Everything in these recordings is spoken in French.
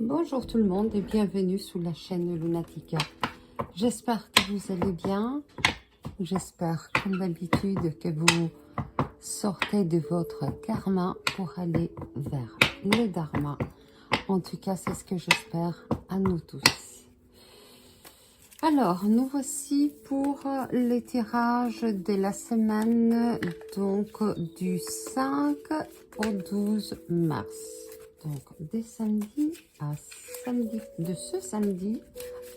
Bonjour tout le monde et bienvenue sur la chaîne Lunatica. J'espère que vous allez bien. J'espère, comme d'habitude, que vous sortez de votre karma pour aller vers le dharma. En tout cas, c'est ce que j'espère à nous tous. Alors, nous voici pour les tirages de la semaine, donc du 5 au 12 mars. Donc, de samedi à samedi, de ce samedi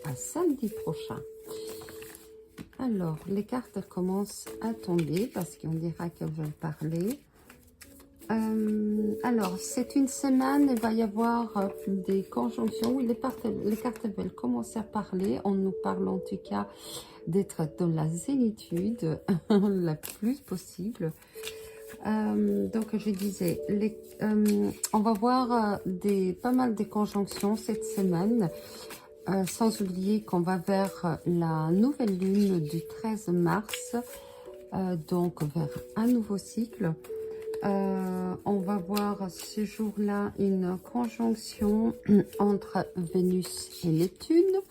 à samedi prochain. Alors, les cartes commencent à tomber parce qu'on dira qu'elles veulent parler. Alors, c'est une semaine, il va y avoir des conjonctions où les cartes veulent commencer à parler. On nous parle en tout cas d'être dans la zénitude la plus possible. Donc, je disais, on va voir pas mal de conjonctions cette semaine. Sans oublier qu'on va vers la nouvelle lune du 13 mars, donc vers un nouveau cycle. On va voir ce jour-là une conjonction entre Vénus et Neptune.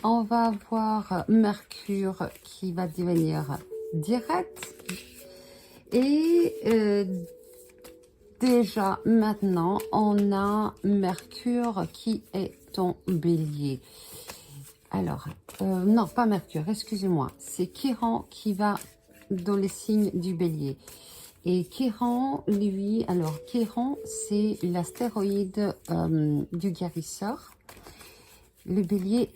On va avoir Mercure qui va devenir direct. Et déjà maintenant, on a Mercure qui est en Bélier. Alors, non, pas Mercure, excusez-moi. C'est Chiron qui va dans les signes du Bélier. Et Chiron, lui, alors Chiron, c'est l'astéroïde du guérisseur. Le Bélier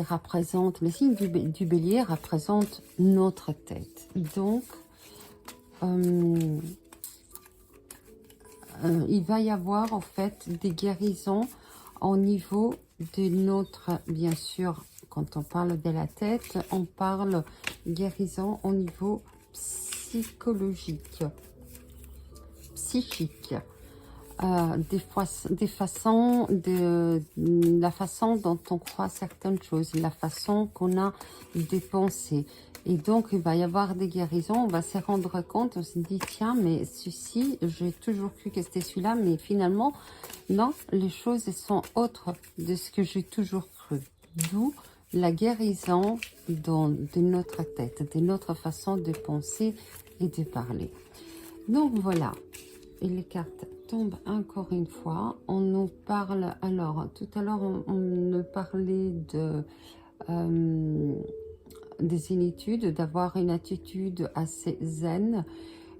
représente, le signe du Bélier représente notre tête. Donc, il va y avoir en fait des guérisons au niveau de notre, bien sûr, quand on parle de la tête, on parle guérison au niveau psychologique, psychique, la façon dont on croit certaines choses, la façon qu'on a de penser. Et donc, il va y avoir des guérisons, on va se rendre compte, on se dit, tiens, mais ceci, j'ai toujours cru que c'était celui-là, mais finalement, non, les choses sont autres de ce que j'ai toujours cru. D'où la guérison de notre tête, de notre façon de penser et de parler. Donc, voilà. Et les cartes tombent encore une fois. On nous parle, alors, tout à l'heure, on nous parlait des zénitudes, d'avoir une attitude assez zen.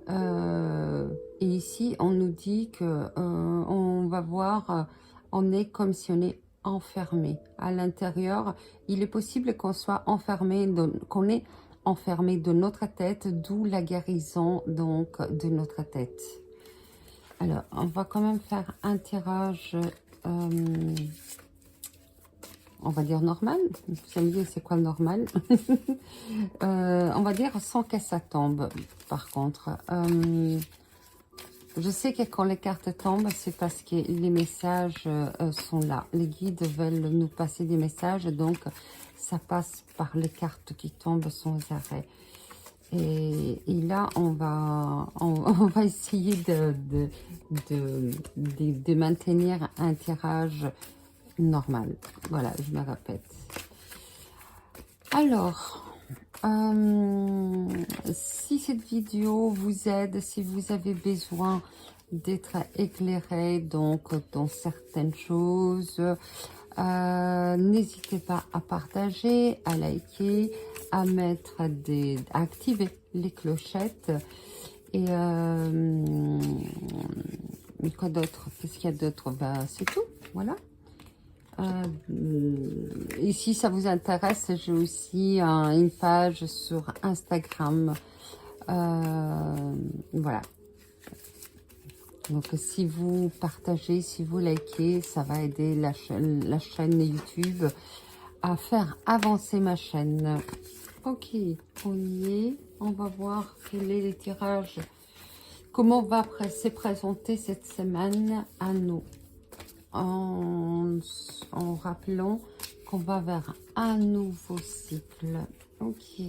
Et ici, on nous dit que on va voir, on est comme si on est enfermé à l'intérieur. Il est possible qu'on soit enfermé, qu'on est enfermé de notre tête, d'où la guérison donc de notre tête. Alors, on va quand même faire un tirage, on va dire normal. Vous allez me dire, c'est quoi le normal? On va dire sans que ça tombe, par contre. Je sais que quand les cartes tombent, c'est parce que les messages sont là. Les guides veulent nous passer des messages, donc ça passe par les cartes qui tombent sans arrêt. Et là, on va essayer de maintenir un tirage normal. Voilà, je me répète. Alors, si cette vidéo vous aide, si vous avez besoin d'être éclairé donc dans certaines choses, n'hésitez pas à partager, à liker, à activer les clochettes. Et quoi d'autre? Qu'est-ce qu'il y a d'autre? C'est tout, voilà. Et si ça vous intéresse, j'ai aussi une page sur Instagram. Voilà. Donc, si vous partagez, si vous likez, ça va aider la chaîne YouTube à faire avancer ma chaîne. Ok, on y est. On va voir quel est le tirage. Comment va se présenter cette semaine à nous. En rappelant qu'on va vers un nouveau cycle. Ok.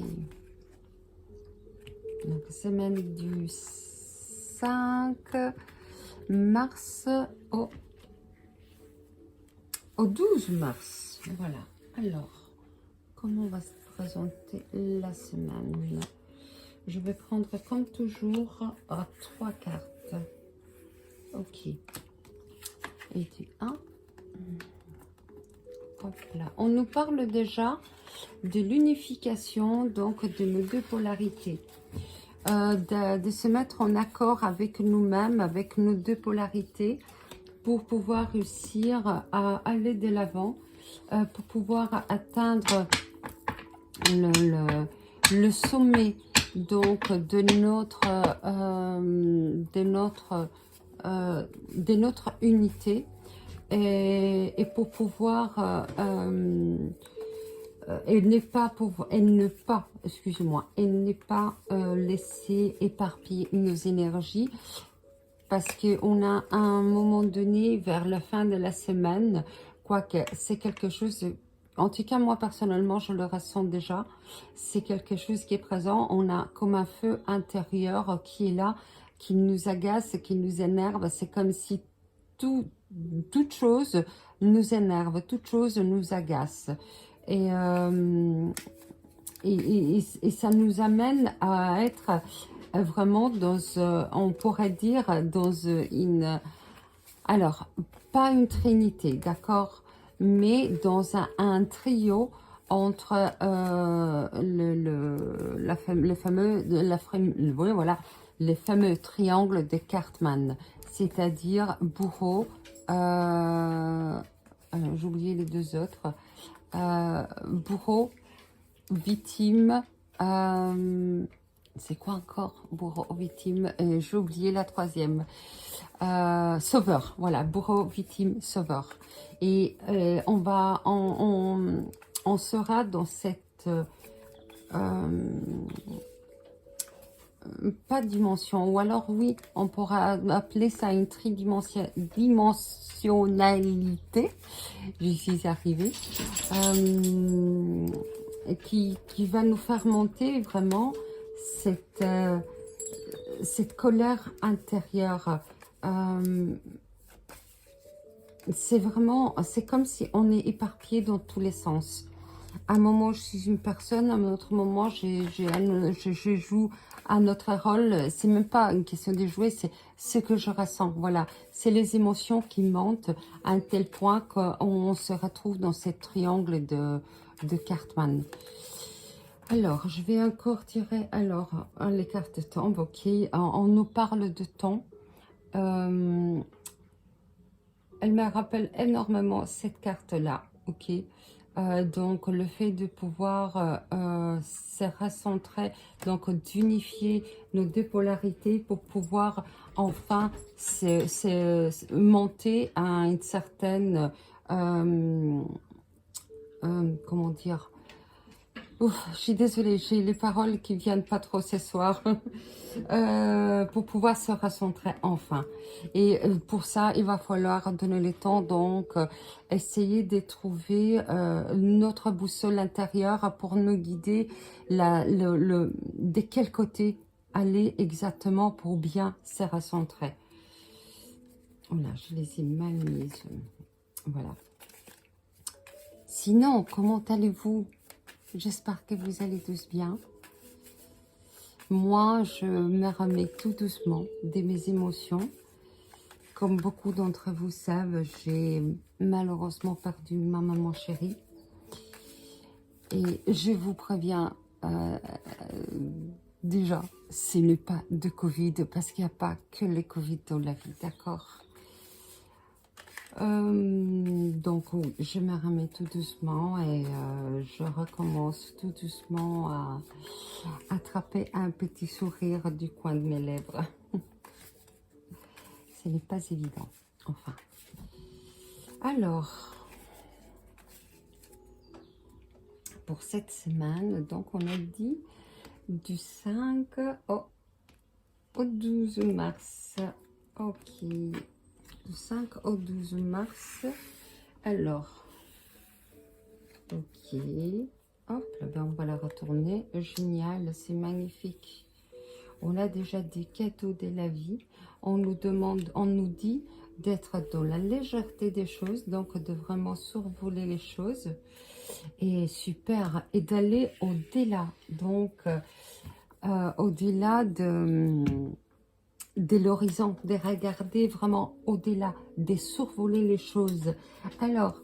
Donc, semaine du 5 mars au au 12 mars. Voilà. Alors, comment on va se présenter la semaine? Je vais prendre comme toujours 3 cartes. Ok. Et du 1. Hop là. On nous parle déjà de l'unification, donc de nos deux polarités. De se mettre en accord avec nous-mêmes, avec nos deux polarités, pour pouvoir réussir à aller de l'avant, pour pouvoir atteindre le sommet donc de notre unité, et pour pouvoir et ne pas laisser éparpiller nos énergies, parce qu'on a à un moment donné, vers la fin de la semaine, quoique c'est quelque chose, en tout cas moi personnellement je le ressens déjà, c'est quelque chose qui est présent. On a comme un feu intérieur qui est là, qui nous agace, qui nous énerve. C'est comme si toute chose nous énerve, toute chose nous agace. Et ça nous amène à être vraiment dans, on pourrait dire, dans une... Alors, pas une trinité, d'accord, mais dans un trio entre les fameux triangles de Cartman, c'est-à-dire bourreau, j'ai oublié les deux autres, bourreau, victime, c'est quoi encore? Bourreau, victime, j'ai oublié la troisième. Sauveur, voilà, bourreau, victime, sauveur. Et on sera dans cette pas dimension, ou alors oui, on pourra appeler ça une tridimensionnalité. J'y suis arrivée. Qui va nous faire monter vraiment cette colère intérieure. C'est comme si on est éparpillé dans tous les sens. À un moment, je suis une personne, à un autre moment, je joue un autre rôle. C'est même pas une question de jouer, c'est ce que je ressens. Voilà, c'est les émotions qui montent à un tel point qu'on se retrouve dans ce triangle de Cartman. Alors, je vais encore tirer. Alors, les cartes tombent, ok. On nous parle de temps. Elle me rappelle énormément cette carte-là, ok. Donc, le fait de pouvoir se recentrer, donc d'unifier nos deux polarités pour pouvoir enfin monter à une certaine, comment dire, ouf, je suis désolée, j'ai les paroles qui viennent pas trop ce soir. Pour pouvoir se recentrer enfin. Et pour ça, il va falloir donner le temps, donc essayer de trouver notre boussole intérieure pour nous guider de quel côté aller exactement pour bien se recentrer. Voilà, je les ai mal mises. Voilà. Sinon, comment allez-vous? J'espère que vous allez tous bien. Moi, je me remets tout doucement de mes émotions. Comme beaucoup d'entre vous savent, j'ai malheureusement perdu ma maman chérie. Et je vous préviens, déjà, ce n'est pas de Covid, parce qu'il n'y a pas que le Covid dans la vie, d'accord? Donc oui, je me remets tout doucement et je recommence tout doucement à attraper un petit sourire du coin de mes lèvres. Ce n'est pas évident, enfin. Alors, pour cette semaine, donc on a dit du 5 au 12 mars. Ok. Du 5 au 12 mars. Alors, ok. Hop, là, ben on va la retourner. Génial, c'est magnifique. On a déjà des cadeaux de la vie. On nous demande, on nous dit d'être dans la légèreté des choses, donc de vraiment survoler les choses. Et super, et d'aller au-delà, donc au-delà de l'horizon, de regarder vraiment au-delà, de survoler les choses. Alors,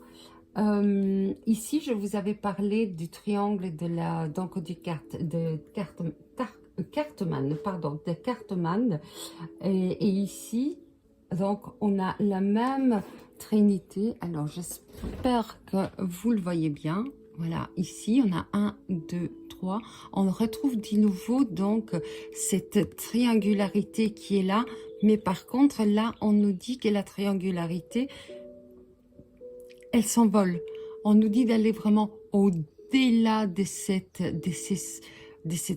ici, je vous avais parlé du triangle de la, donc du Cartman, pardon, de Cartman. Et ici, donc, on a la même trinité. Alors, j'espère que vous le voyez bien. Voilà, ici, on a 1, 2, 3. On retrouve de nouveau, donc, cette triangularité qui est là. Mais par contre, là, on nous dit que la triangularité, elle s'envole. On nous dit d'aller vraiment au-delà de cette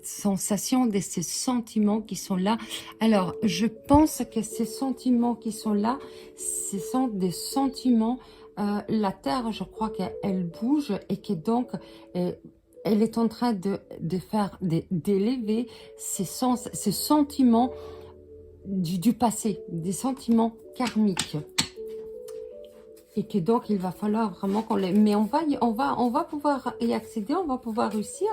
sensation, de ces sentiments qui sont là. Alors, je pense que ces sentiments qui sont là, ce sont des sentiments, la Terre, je crois qu'elle bouge et que donc, elle est en train d'élever ces sentiments du passé, des sentiments karmiques. Et que donc, il va falloir vraiment qu'on les... Mais on va pouvoir y accéder, on va pouvoir réussir,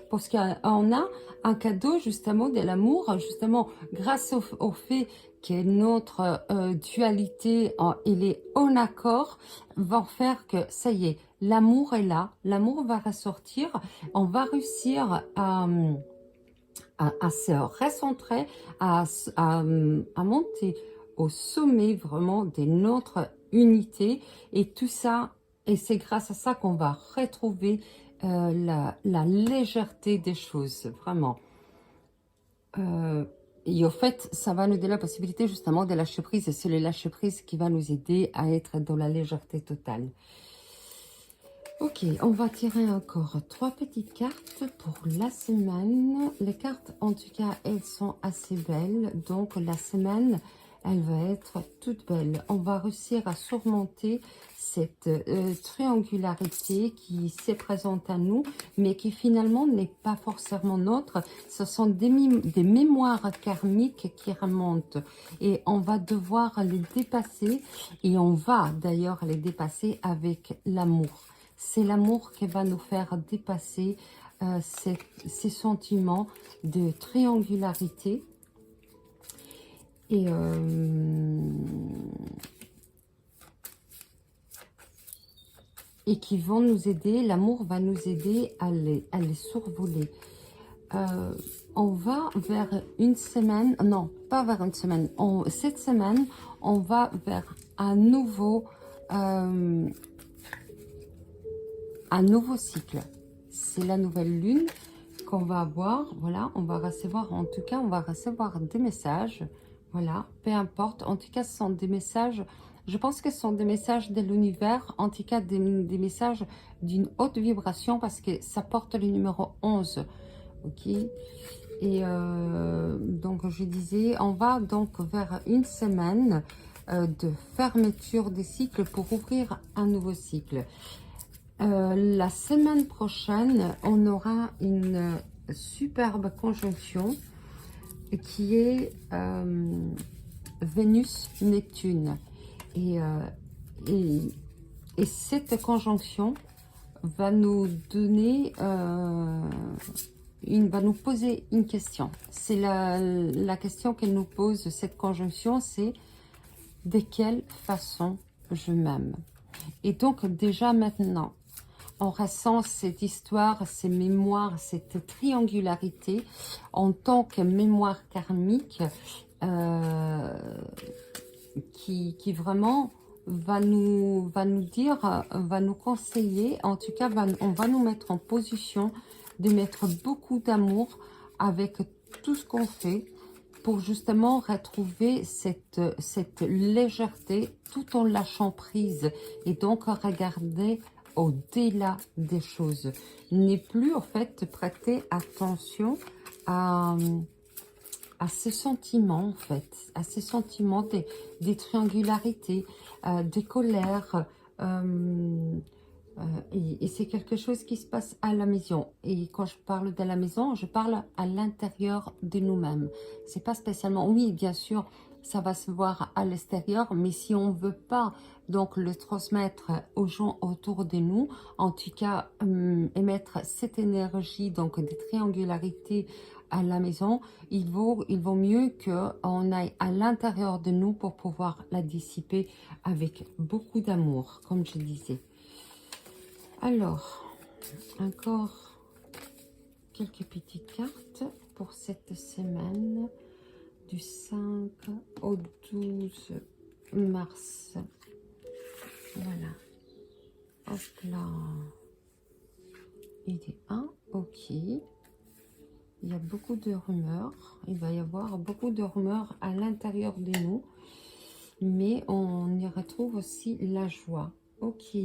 parce qu'on a un cadeau, justement, de l'amour, justement, grâce au fait que notre dualité, il est en accord, va faire que, ça y est, l'amour est là, l'amour va ressortir, on va réussir à se recentrer, à monter au sommet vraiment de notre unité, et tout ça, et c'est grâce à ça qu'on va retrouver la légèreté des choses, vraiment. Et au fait, ça va nous donner la possibilité justement de lâcher prise, et c'est le lâcher prise qui va nous aider à être dans la légèreté totale. Ok, on va tirer encore 3 petites cartes pour la semaine. Les cartes, en tout cas, elles sont assez belles. Donc, la semaine, elle va être toute belle. On va réussir à surmonter cette triangularité qui se présente à nous, mais qui finalement n'est pas forcément nôtre. Ce sont des mémoires karmiques qui remontent. Et on va devoir les dépasser. Et on va d'ailleurs les dépasser avec l'amour. C'est l'amour qui va nous faire dépasser ces sentiments de triangularité. Et qui vont nous aider, l'amour va nous aider à les survoler. On va vers une semaine, non, pas vers une semaine, cette semaine, on va vers un nouveau cycle. C'est la nouvelle lune qu'on va avoir. Voilà, on va recevoir, en tout cas, on va recevoir des messages. Voilà, peu importe. En tout cas, ce sont des messages, je pense que ce sont des messages de l'univers, en tout cas des messages d'une haute vibration, parce que ça porte le numéro 11. Ok. Et donc, je disais, on va donc vers une semaine de fermeture des cycles pour ouvrir un nouveau cycle. La semaine prochaine, on aura une superbe conjonction qui est Vénus-Neptune. Et cette conjonction va nous donner, va nous poser une question. C'est la question qu'elle nous pose, cette conjonction, c'est de quelle façon je m'aime. Et donc déjà maintenant, on ressent cette histoire, ces mémoires, cette triangularité en tant que mémoire karmique qui vraiment va nous dire, va nous conseiller, en tout cas on va nous mettre en position de mettre beaucoup d'amour avec tout ce qu'on fait pour justement retrouver cette légèreté tout en lâchant prise et donc regarder au-delà des choses. N'est plus en fait prêter attention à ces sentiments en fait, à ces sentiments des triangularités, des colères, et c'est quelque chose qui se passe à la maison. Et quand je parle de la maison, je parle à l'intérieur de nous-mêmes. C'est pas spécialement, oui, bien sûr, ça va se voir à l'extérieur, mais si on ne veut pas donc le transmettre aux gens autour de nous, en tout cas émettre cette énergie donc des triangularités à la maison, il vaut mieux qu'on aille à l'intérieur de nous pour pouvoir la dissiper avec beaucoup d'amour, comme je disais. Alors, encore quelques petites cartes pour cette semaine du 5 au 12 mars. Voilà. Hop là. Idée 1, ok. Il y a beaucoup de rumeurs. Il va y avoir beaucoup de rumeurs à l'intérieur de nous. Mais on y retrouve aussi la joie. Ok.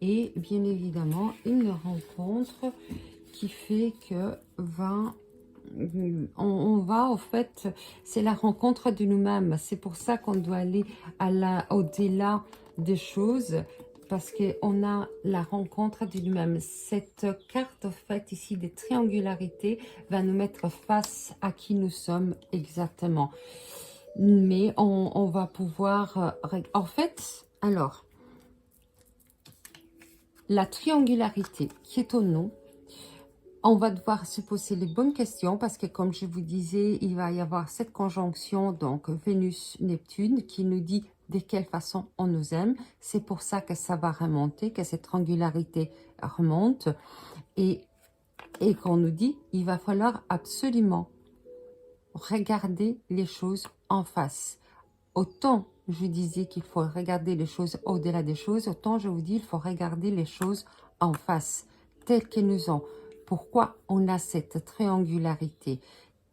Et bien évidemment, une rencontre qui fait que on va, au fait, c'est la rencontre de nous-mêmes. C'est pour ça qu'on doit aller au-delà des choses, parce qu'on a la rencontre de nous-mêmes. Cette carte, en fait, ici, des triangularités, va nous mettre face à qui nous sommes exactement. Mais on va pouvoir... en fait, alors, la triangularité qui est au nom, on va devoir se poser les bonnes questions parce que, comme je vous disais, il va y avoir cette conjonction, donc Vénus-Neptune, qui nous dit de quelle façon on nous aime. C'est pour ça que ça va remonter, que cette triangularité remonte et qu'on nous dit il va falloir absolument regarder les choses en face. Autant je disais qu'il faut regarder les choses au-delà des choses, autant je vous dis il faut regarder les choses en face, telles qu'elles nous sont. Pourquoi on a cette triangularité?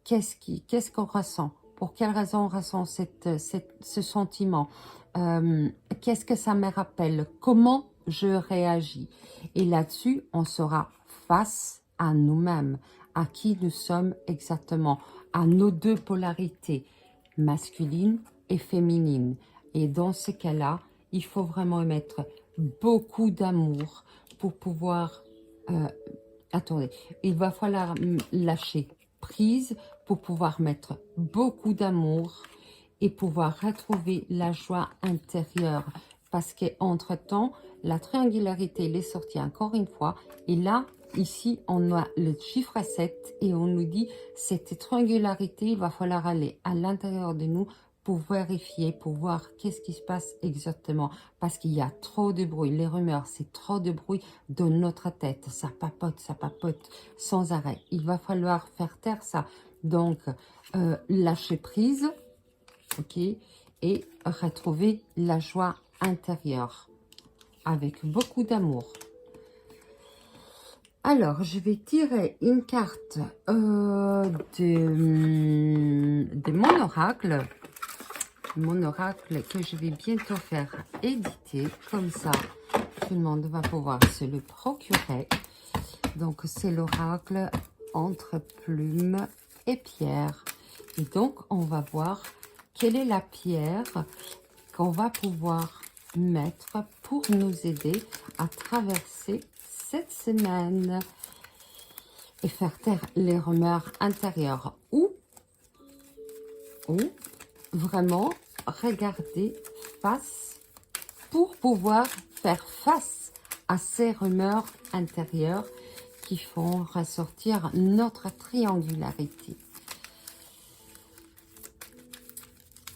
Qu'est-ce qu'on ressent? Pour quelle raison on ressent ce sentiment? Qu'est-ce que ça me rappelle? Comment je réagis? Et là-dessus, on sera face à nous-mêmes, à qui nous sommes exactement, à nos deux polarités, masculine et féminine. Et dans ce cas-là, il faut vraiment émettre beaucoup d'amour pour pouvoir... attendez, il va falloir lâcher prise pour pouvoir mettre beaucoup d'amour et pouvoir retrouver la joie intérieure. Parce qu'entre-temps, la triangularité, elle est sortie encore une fois. Et là, ici, on a le chiffre 7 et on nous dit, cette triangularité, il va falloir aller à l'intérieur de nous pour vérifier, pour voir qu'est-ce qui se passe exactement. Parce qu'il y a trop de bruit. Les rumeurs, c'est trop de bruit dans notre tête. Ça papote sans arrêt. Il va falloir faire taire ça. Donc, lâcher prise, ok, et retrouver la joie intérieure avec beaucoup d'amour. Alors, je vais tirer une carte de mon oracle. Mon oracle que je vais bientôt faire éditer. Comme ça, tout le monde va pouvoir se le procurer. Donc, c'est l'oracle entre plumes et pierres. Et donc, on va voir quelle est la pierre qu'on va pouvoir mettre pour nous aider à traverser cette semaine et faire taire les rumeurs intérieures ou vraiment regarder face pour pouvoir faire face à ces rumeurs intérieures qui font ressortir notre triangularité.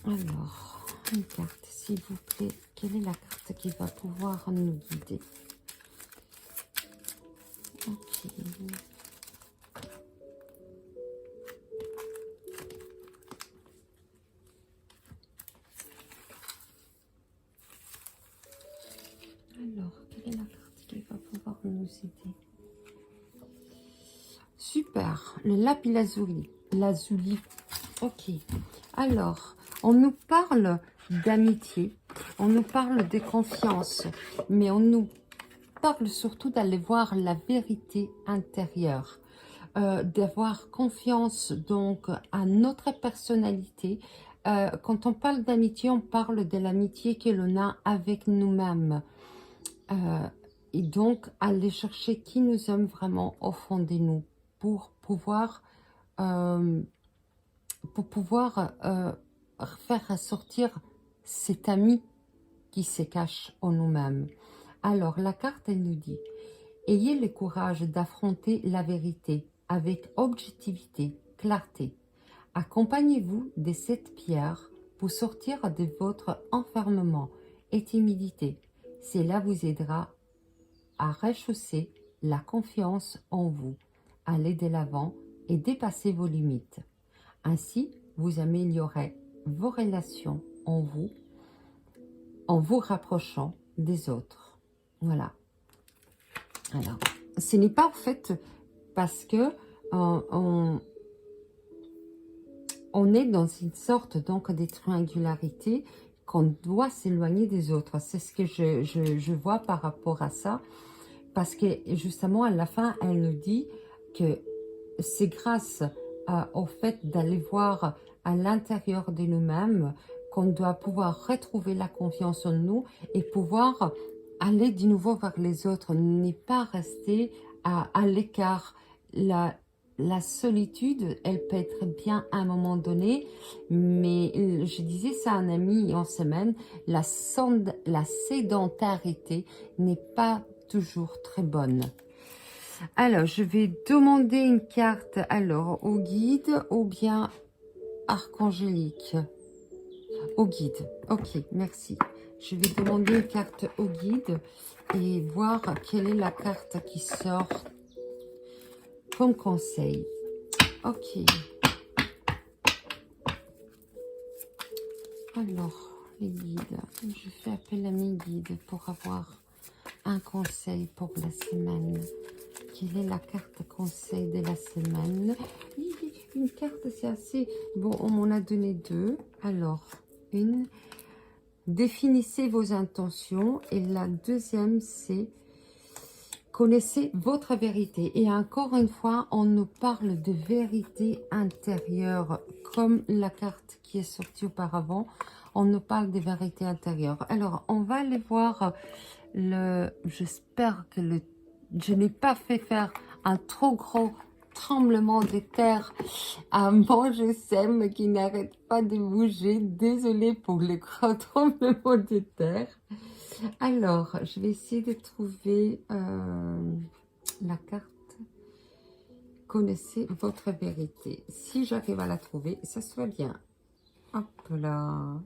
Alors, une carte, s'il vous plaît. Quelle est la carte qui va pouvoir nous guider? Ok. Alors, quelle est la carte qui va pouvoir nous aider? Super, le lapis lazuli. Lazuli. Ok. Alors, on nous parle d'amitié, on nous parle de confiance, mais on nous parle surtout d'aller voir la vérité intérieure, d'avoir confiance donc à notre personnalité. Quand on parle d'amitié, on parle de l'amitié que l'on a avec nous-mêmes. Et donc, aller chercher qui nous sommes vraiment au fond de nous pour pouvoir faire ressortir cet ami qui se cache en nous-mêmes. Alors, la carte, elle nous dit, ayez le courage d'affronter la vérité avec objectivité, clarté. Accompagnez-vous de cette pierre pour sortir de votre enfermement et timidité. Cela vous aidera à rechausser la confiance en vous, aller de l'avant et dépasser vos limites. Ainsi, vous améliorez vos relations en vous rapprochant des autres. Voilà. Alors, ce n'est pas en fait parce que on est dans une sorte donc de triangularité qu'on doit s'éloigner des autres. C'est ce que je vois par rapport à ça. Parce que justement, à la fin, elle nous dit que c'est grâce au fait d'aller voir à l'intérieur de nous-mêmes qu'on doit pouvoir retrouver la confiance en nous et pouvoir aller de nouveau vers les autres, n'est pas rester à l'écart. La solitude, elle peut être bien à un moment donné, mais je disais ça à un ami en semaine, la sédentarité n'est pas toujours très bonne. Alors, je vais demander une carte alors au guide ou bien archangélique. Au guide. Ok, merci. Je vais demander une carte au guide et voir quelle est la carte qui sort comme conseil. Ok. Alors, les guides. Je fais appel à mes guides pour avoir un conseil pour la semaine. Quelle est la carte conseil de la semaine? Une carte, c'est assez... Bon, on m'en a donné deux. Alors, une... Définissez vos intentions. Et la deuxième, c'est... Connaissez votre vérité. Et encore une fois, on nous parle de vérité intérieure. Comme la carte qui est sortie auparavant, on nous parle de vérité intérieure. Alors, on va aller voir j'espère que je n'ai pas fait faire un trop gros tremblement de terre à mon GSM qui n'arrête pas de bouger. Désolée pour le gros tremblement de terre. Alors, je vais essayer de trouver la carte. Connaissez votre vérité. Si j'arrive à la trouver, ça soit bien. Hop là.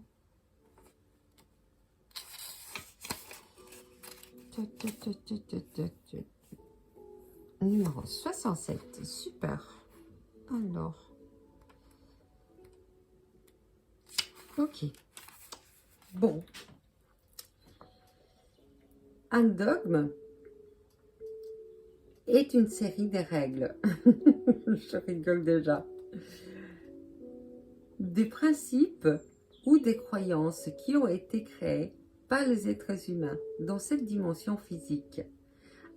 Numéro 67, super. Alors, ok. Bon. Un dogme est une série de règles. Je rigole déjà. Des principes ou des croyances qui ont été créés par les êtres humains dans cette dimension physique,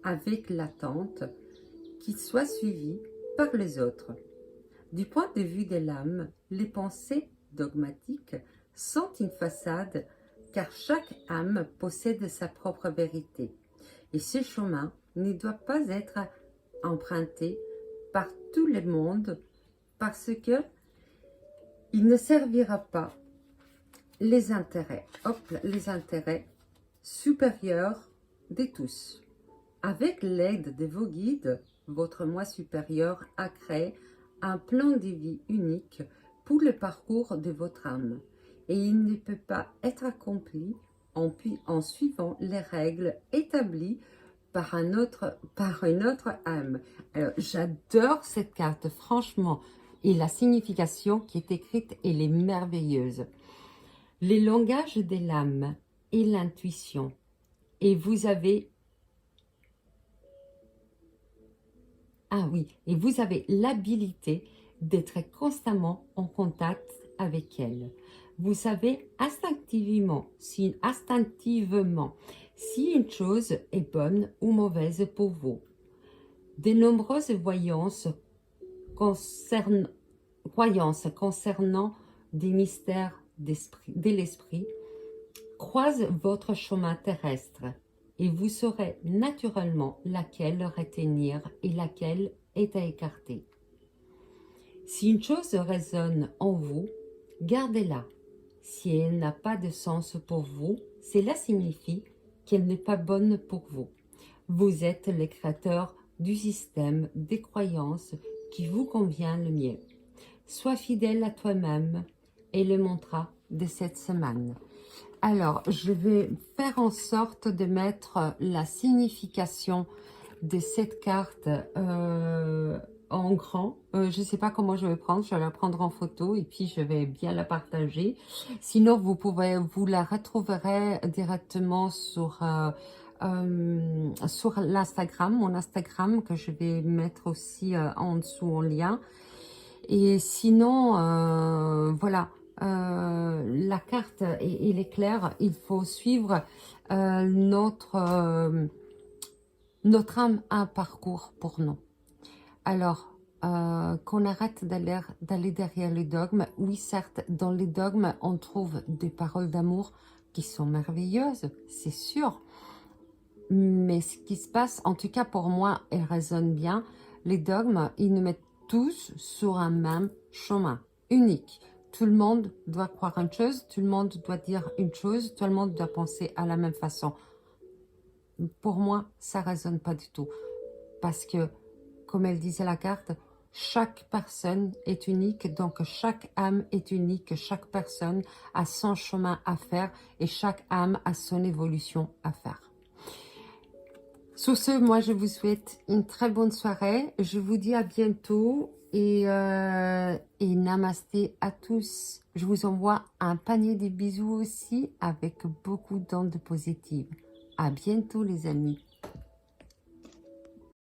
avec l'attente qu'ils soient suivis par les autres. Du point de vue de l'âme, les pensées dogmatiques sont une façade car chaque âme possède sa propre vérité. Et ce chemin ne doit pas être emprunté par tout le monde parce que il ne servira pas les intérêts supérieurs de tous. Avec l'aide de vos guides, votre moi supérieur a créé un plan de vie unique pour le parcours de votre âme. Et il ne peut pas être accompli en suivant les règles établies par une autre âme. Alors, j'adore cette carte, franchement. Et la signification qui est écrite, elle est merveilleuse. Les langages de l'âme et l'intuition. Et vous avez... Ah oui, et vous avez l'habilité d'être constamment en contact avec elle. Vous savez instinctivement si une chose est bonne ou mauvaise pour vous. De nombreuses croyances concernant des mystères de l'esprit croisent votre chemin terrestre et vous saurez naturellement laquelle retenir et laquelle est à écarter. Si une chose résonne en vous, gardez-la. Si elle n'a pas de sens pour vous, cela signifie qu'elle n'est pas bonne pour vous. Vous êtes le créateur du système des croyances qui vous convient le mieux. Sois fidèle à toi-même et le mantra de cette semaine. Alors, je vais faire en sorte de mettre la signification de cette carte en grand. Je ne sais pas comment je vais prendre. Je vais la prendre en photo et puis je vais bien la partager. Sinon, vous la retrouverez directement sur l'Instagram, mon Instagram que je vais mettre aussi en dessous en lien. Et sinon, voilà, la carte il est clair, il faut suivre notre âme a un parcours pour nous. Alors, qu'on arrête d'aller derrière les dogmes. Oui, certes, dans les dogmes, on trouve des paroles d'amour qui sont merveilleuses, c'est sûr. Mais ce qui se passe, en tout cas pour moi, elles résonnent bien. Les dogmes, ils nous mettent tous sur un même chemin, unique. Tout le monde doit croire une chose, tout le monde doit dire une chose, tout le monde doit penser à la même façon. Pour moi, ça ne résonne pas du tout. Parce que, comme elle disait la carte, chaque personne est unique, donc chaque âme est unique, chaque personne a son chemin à faire et chaque âme a son évolution à faire. Sur ce, moi, je vous souhaite une très bonne soirée. Je vous dis à bientôt et namasté à tous. Je vous envoie un panier de bisous aussi avec beaucoup d'ondes positives. À bientôt, les amis.